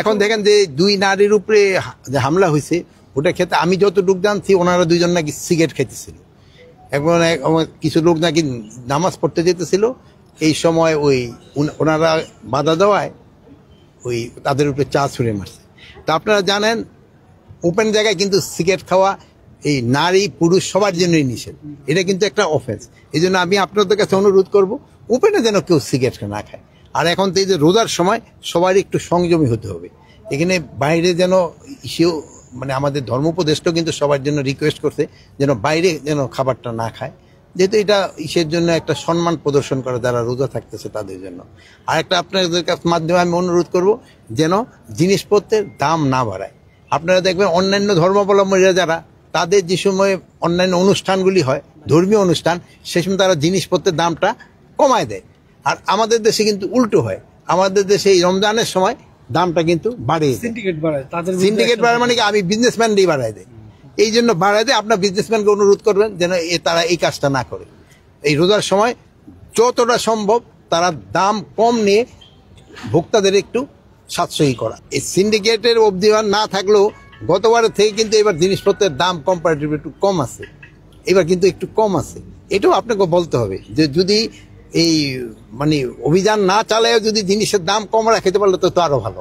এখন দেখেন যে দুই নারীর উপরে যে হামলা হয়েছে, ওটা খেতে আমি যতটুকু জানছি ওনারা দুইজন নাকি সিগারেট খাইতেছিল। এখন কিছু লোক নাকি নামাজ পড়তে যেতেছিল, এই সময় ওই ওনারা বাধা দেওয়ায় ওই তাদের উপরে চা ছুঁড়ে মারছে। তা আপনারা জানেন ওপেন জায়গায় কিন্তু সিগারেট খাওয়া এই নারী পুরুষ সবার জন্যই নিষেধ, এটা কিন্তু একটা অফেন্স। এই জন্য আমি আপনাদের কাছে অনুরোধ করব ওপেনে যেন কেউ সিগারেট না খায়। আর এখন তো এই যে রোজার সময় সবারই একটু সংযমী হতে হবে। এখানে বাইরে যেন সেও মানে আমাদের ধর্মোপদেষ্টাও কিন্তু সবার জন্য রিকোয়েস্ট করছে যেন বাইরে যেন খাবারটা না খায়, যেহেতু এটা ইসের জন্য একটা সম্মান প্রদর্শন করে যারা রোজা থাকতেছে তাদের জন্য। আর একটা আপনাদের মাধ্যমে আমি অনুরোধ করব যেন জিনিসপত্রের দাম না বাড়ায়। আপনারা দেখবেন অন্যান্য ধর্মাবলম্বীরা যারা তাদের যে সময় অন্যান্য অনুষ্ঠানগুলি হয় ধর্মীয় অনুষ্ঠান, সে সময় তারা জিনিসপত্রের দামটা কমায় দেয়। আর আমাদের দেশে কিন্তু উল্টো হয়, আমাদের দেশে এই রমজানের সময় দামটা কিন্তু বাড়িয়ে সিন্ডিকেট বাড়ায়, তাদের সিন্ডিকেট বাড়ায় মানে কি আমি বিজনেসম্যানই বাড়ায় দেয়। এই জন্য বাড়ায় দেয়। আপনার বিজনেসম্যানকে অনুরোধ করবেন যেন তারা এই কাজটা না করে। এই রোজার সময় যতটা সম্ভব তারা দাম কম নিয়ে ভোক্তাদের একটু সাশ্রয়ী করা। এই সিন্ডিকেটের অবধিমান না থাকলেও গতবারের থেকে কিন্তু এবার জিনিসপত্রের দাম কম্পারেটিভলি একটু কম আছে, এবার কিন্তু একটু কম আছে। এটাও আপনাকে বলতে হবে যে যদি এই মানে অভিযান না চালায় যদি জিনিসের দাম কম রাখতে পারলে তো আরো ভালো।